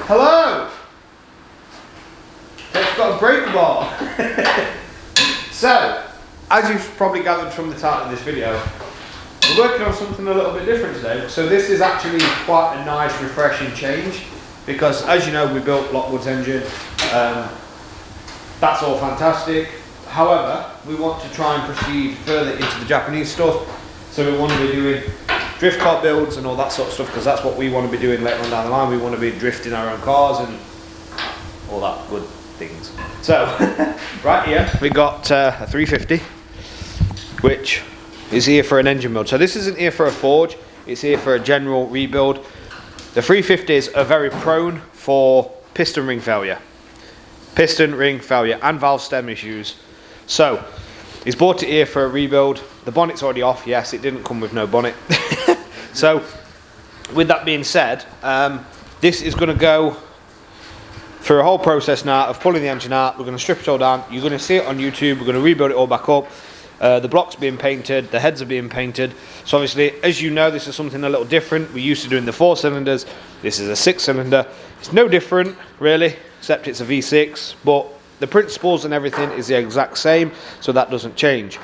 Hello! It's got a brake bar. So, as you've probably gathered from the title of this video, we're working on something a little bit different today. So this is actually quite a nice, refreshing change because, as you know, we built Lockwood's engine. That's all fantastic. However, we want to try and proceed further into the Japanese stuff. So we want to be doing drift car builds and all that sort of stuff because that's what we want to be doing later on down the line. We want to be drifting our own cars and all that good things. So, right here we got a 350, which is here for an engine build. So this isn't here for a forge, it's here for a general rebuild. The 350s are very prone for piston ring failure and valve stem issues. So he's bought it here for a rebuild. The bonnet's already off. Yes, it didn't come with no bonnet. So with that being said, this is going to go through a whole process now of pulling the engine out. We're going to strip it all down. You're going to see it on YouTube. We're going to rebuild it all back up. The blocks being painted, the heads are being painted. So obviously, as you know, this is something a little different. We're used to doing the 4 cylinders. This is a 6 cylinder. It's no different really, except it's a V6, but the principles and everything is the exact same, so that doesn't change.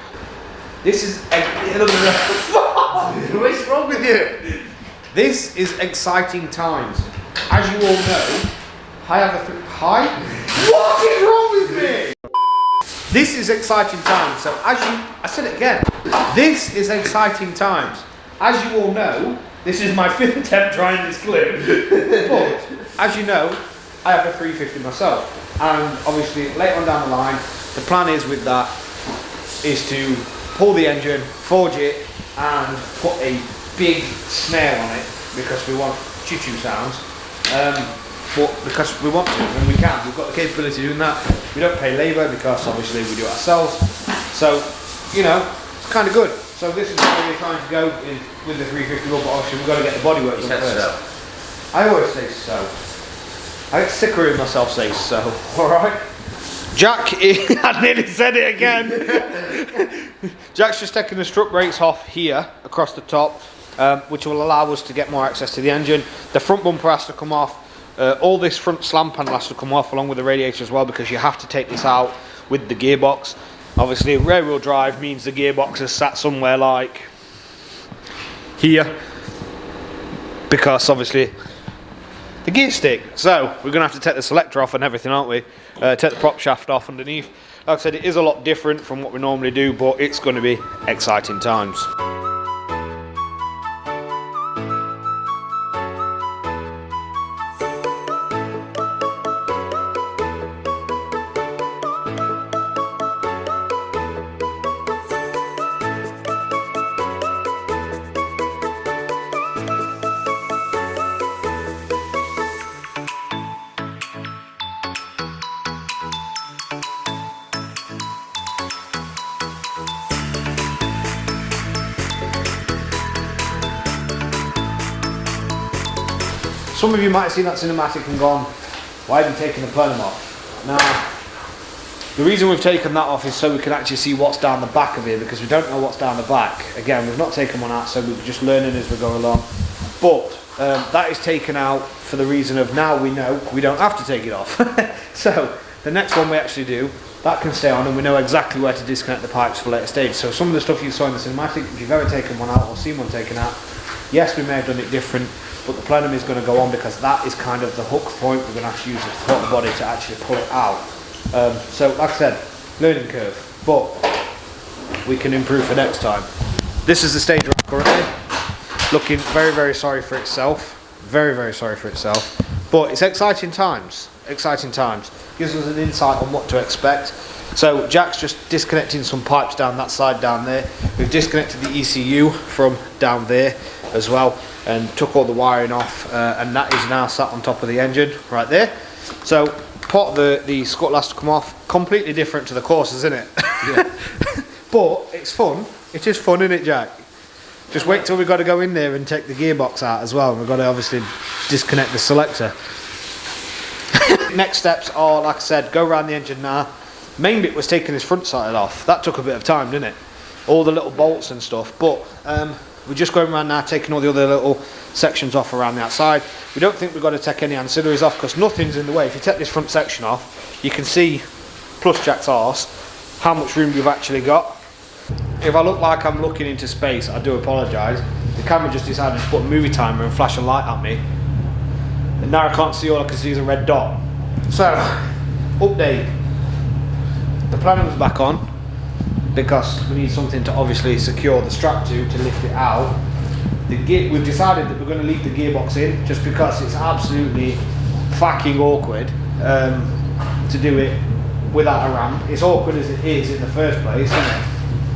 This is what's wrong with you? This is exciting times. As you all know, what is wrong with me? This is exciting times. So I said it again. This is exciting times. As you all know, this is my 5th attempt trying this clip. But as you know, I have a 350 myself, and obviously later on down the line, the plan is with that is to pull the engine, forge it, and put a big snare on it because we want choo-choo sounds. But because we want to and we can, we've got the capability of doing that. We don't pay labour because obviously we do it ourselves. So, you know, it's kind of good. So this is where we're trying to go with the 350, but obviously we've got to get the bodywork done first. I always say so. I get sick of hearing myself say so. Alright? Jack, I nearly said it again. Jack's just taking the strut brakes off here across the top, which will allow us to get more access to the engine. The front bumper has to come off. All this front slam panel has to come off along with the radiator as well because you have to take this out with the gearbox. Obviously rear wheel drive means the gearbox is sat somewhere like here because obviously the gear stick. So we're going to have to take the selector off and everything, aren't we? Take the prop shaft off underneath. Like I said, it is a lot different from what we normally do, but it's going to be exciting times. Some of you might have seen that cinematic and gone, why have you taken the plenum off? Now, the reason we've taken that off is so we can actually see what's down the back of here because we don't know what's down the back. Again, we've not taken one out, so we're just learning as we go along. But that is taken out for the reason of now we know we don't have to take it off. So the next one we actually do, that can stay on and we know exactly where to disconnect the pipes for later stage. So some of the stuff you saw in the cinematic, if you've ever taken one out or seen one taken out, yes, we may have done it different, but the plenum is going to go on because that is kind of the hook point we're going to have to use the throttle body to actually pull it out. So like I said, learning curve, but we can improve for next time. This is the stage rack currently, looking very, very sorry for itself. Very, very sorry for itself. But it's exciting times. Exciting times. Gives us an insight on what to expect. So Jack's just disconnecting some pipes down that side down there. We've disconnected the ECU from down there as well and took all the wiring off, and that is now sat on top of the engine right there. So part of the scuttle has to come off. Completely different to the course, isn't it? Yeah. But it's fun. It is fun, isn't it, Jack? Just wait till we've got to go in there and take the gearbox out as well. We've got to obviously disconnect the selector. Next steps are, like I said, go around the engine now. Main bit was taking this front side off. That took a bit of time, didn't it? All the little bolts and stuff. But we're just going around now taking all the other little sections off around the outside. We don't think we've got to take any ancillaries off because nothing's in the way. If you take this front section off, you can see, plus Jack's arse, how much room you've actually got. If I look like I'm looking into space, I do apologise. The camera just decided to put a movie timer and flash a light at me. And now I can't see, all I can see is a red dot. So, update. The planner's back on because we need something to obviously secure the strap to lift it out. We've decided that we're going to leave the gearbox in just because it's absolutely fucking awkward to do it without a ramp. It's awkward as it is in the first place, isn't it?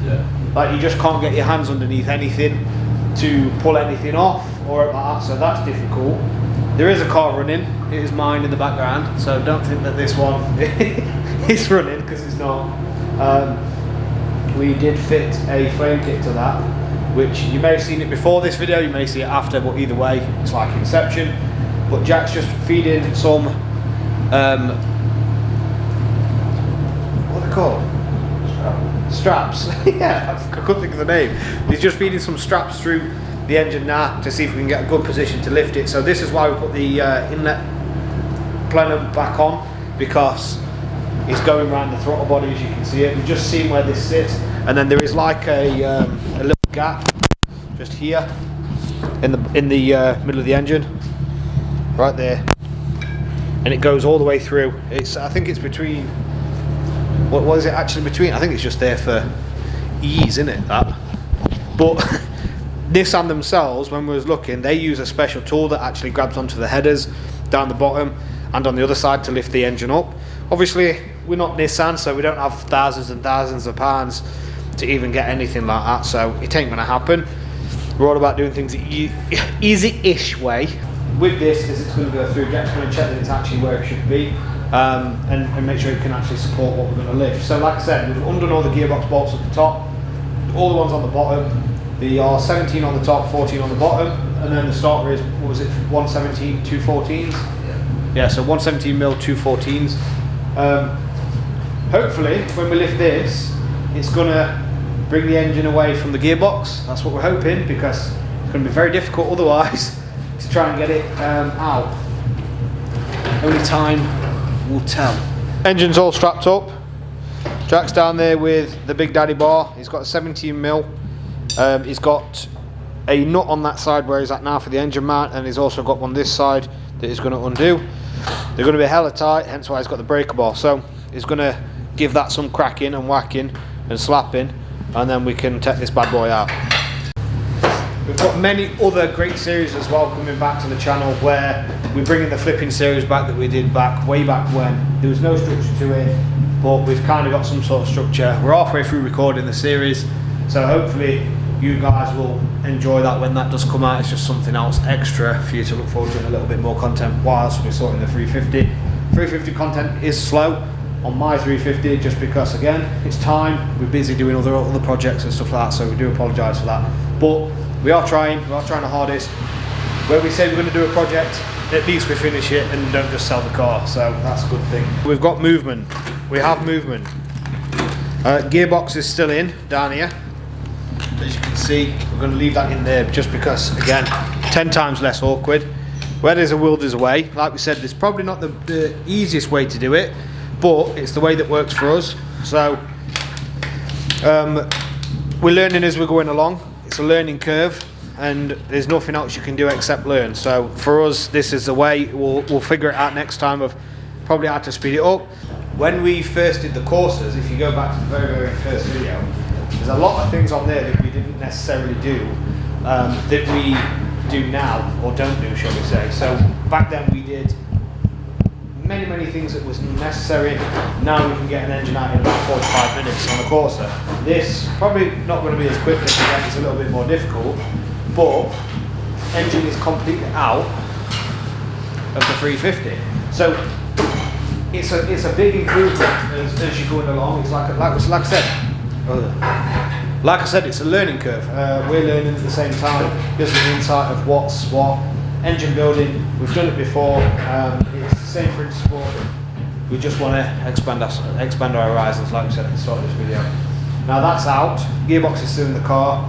Yeah. Like you just can't get your hands underneath anything to pull anything off or like that, so that's difficult. There is a car running, it is mine in the background, so don't think that this one is running because it's not. We did fit a frame kit to that, which you may have seen it before this video, you may see it after, but either way, it's like Inception. But Jack's just feeding some, what are they called? Straps. Yeah, I couldn't think of the name. He's just feeding some straps through the engine now to see if we can get a good position to lift it. So this is why we put the inlet plenum back on, because it's going around the throttle body, as you can see it. We've just seen where this sits, and then there is like a little gap just here in the middle of the engine, right there, and it goes all the way through. I think it's between. What is it actually between? I think it's just there for ease, isn't it? That, but Nissan themselves, when we was looking, they use a special tool that actually grabs onto the headers down the bottom and on the other side to lift the engine up. Obviously, we're not Nissan, so we don't have thousands and thousands of pounds to even get anything like that, so it ain't gonna happen. We're all about doing things the easy-ish way. With this, as it's going to go through, Jack's going to check that it's actually where it should be, and make sure it can actually support what we're going to lift. So like I said, we've undone all the gearbox bolts at the top, all the ones on the bottom. There are 17 on the top, 14 on the bottom, and then the starter is, what was it, 117, 214s? Yeah, so 117 mil, 214s. Hopefully, when we lift this, it's going to bring the engine away from the gearbox. That's what we're hoping, because it's going to be very difficult otherwise to try and get it out. Only time will tell. Engine's all strapped up. Jack's down there with the Big Daddy bar. He's got a 17 mil. He's got a nut on that side where he's at now for the engine mount, and he's also got one this side that he's going to undo. They're going to be hella tight, hence why he's got the breaker bar. So he's going to give that some cracking and whacking and slapping, and then we can take this bad boy out. We've got many other great series as well coming back to the channel, where we're bringing the flipping series back that we did way back when. There was no structure to it, but we've kind of got some sort of structure. We're halfway through recording the series, so hopefully you guys will enjoy that when that does come out. It's just something else extra for you to look forward to, and a little bit more content whilst we're sorting the 350. 350 content is slow on my 350 just because, again, it's time. We're busy doing other projects and stuff like that, so we do apologise for that. But we are trying the hardest. Where we say we're going to do a project, at least we finish it and don't just sell the car, so that's a good thing. We've got movement. We have movement. Gearbox is still in down here. As you can see, we're going to leave that in there just because, again, 10 times less awkward. Where there's a will, there's a way. Like we said, it's probably not the easiest way to do it, but it's the way that works for us. So we're learning as we're going along. It's a learning curve, and there's nothing else you can do except learn. So for us, this is the way. We'll figure it out next time of probably how to speed it up. When we first did the courses, if you go back to the very, very first video, there's a lot of things on there that we didn't necessarily do that we do now, or don't do, shall we say. So back then we did many things that was necessary. Now we can get an engine out in about 45 minutes on a Corsa. This probably not going to be as quick as that. It's a little bit more difficult, but engine is completely out of the 350. So it's a big improvement as you're going along. It's like I said, it's a learning curve. We're learning at the same time, gives us an insight of what's what. Engine building, we've done it before. It's the same principle. We just want to expand our horizons, like we said at the start of this video. Now that's out. Gearbox is still in the car.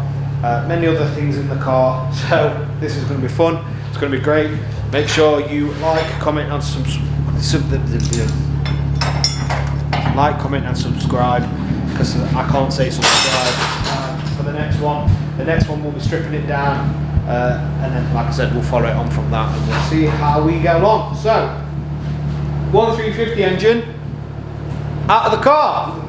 many other things in the car. So this is going to be fun. It's going to be great. Make sure you like, comment, and like, comment, and subscribe, because I can't say subscribe for the next one. The next one we'll be stripping it down, and then, like I said, we'll follow it on from that, and we'll see how we get along. So, 1350 engine out of the car.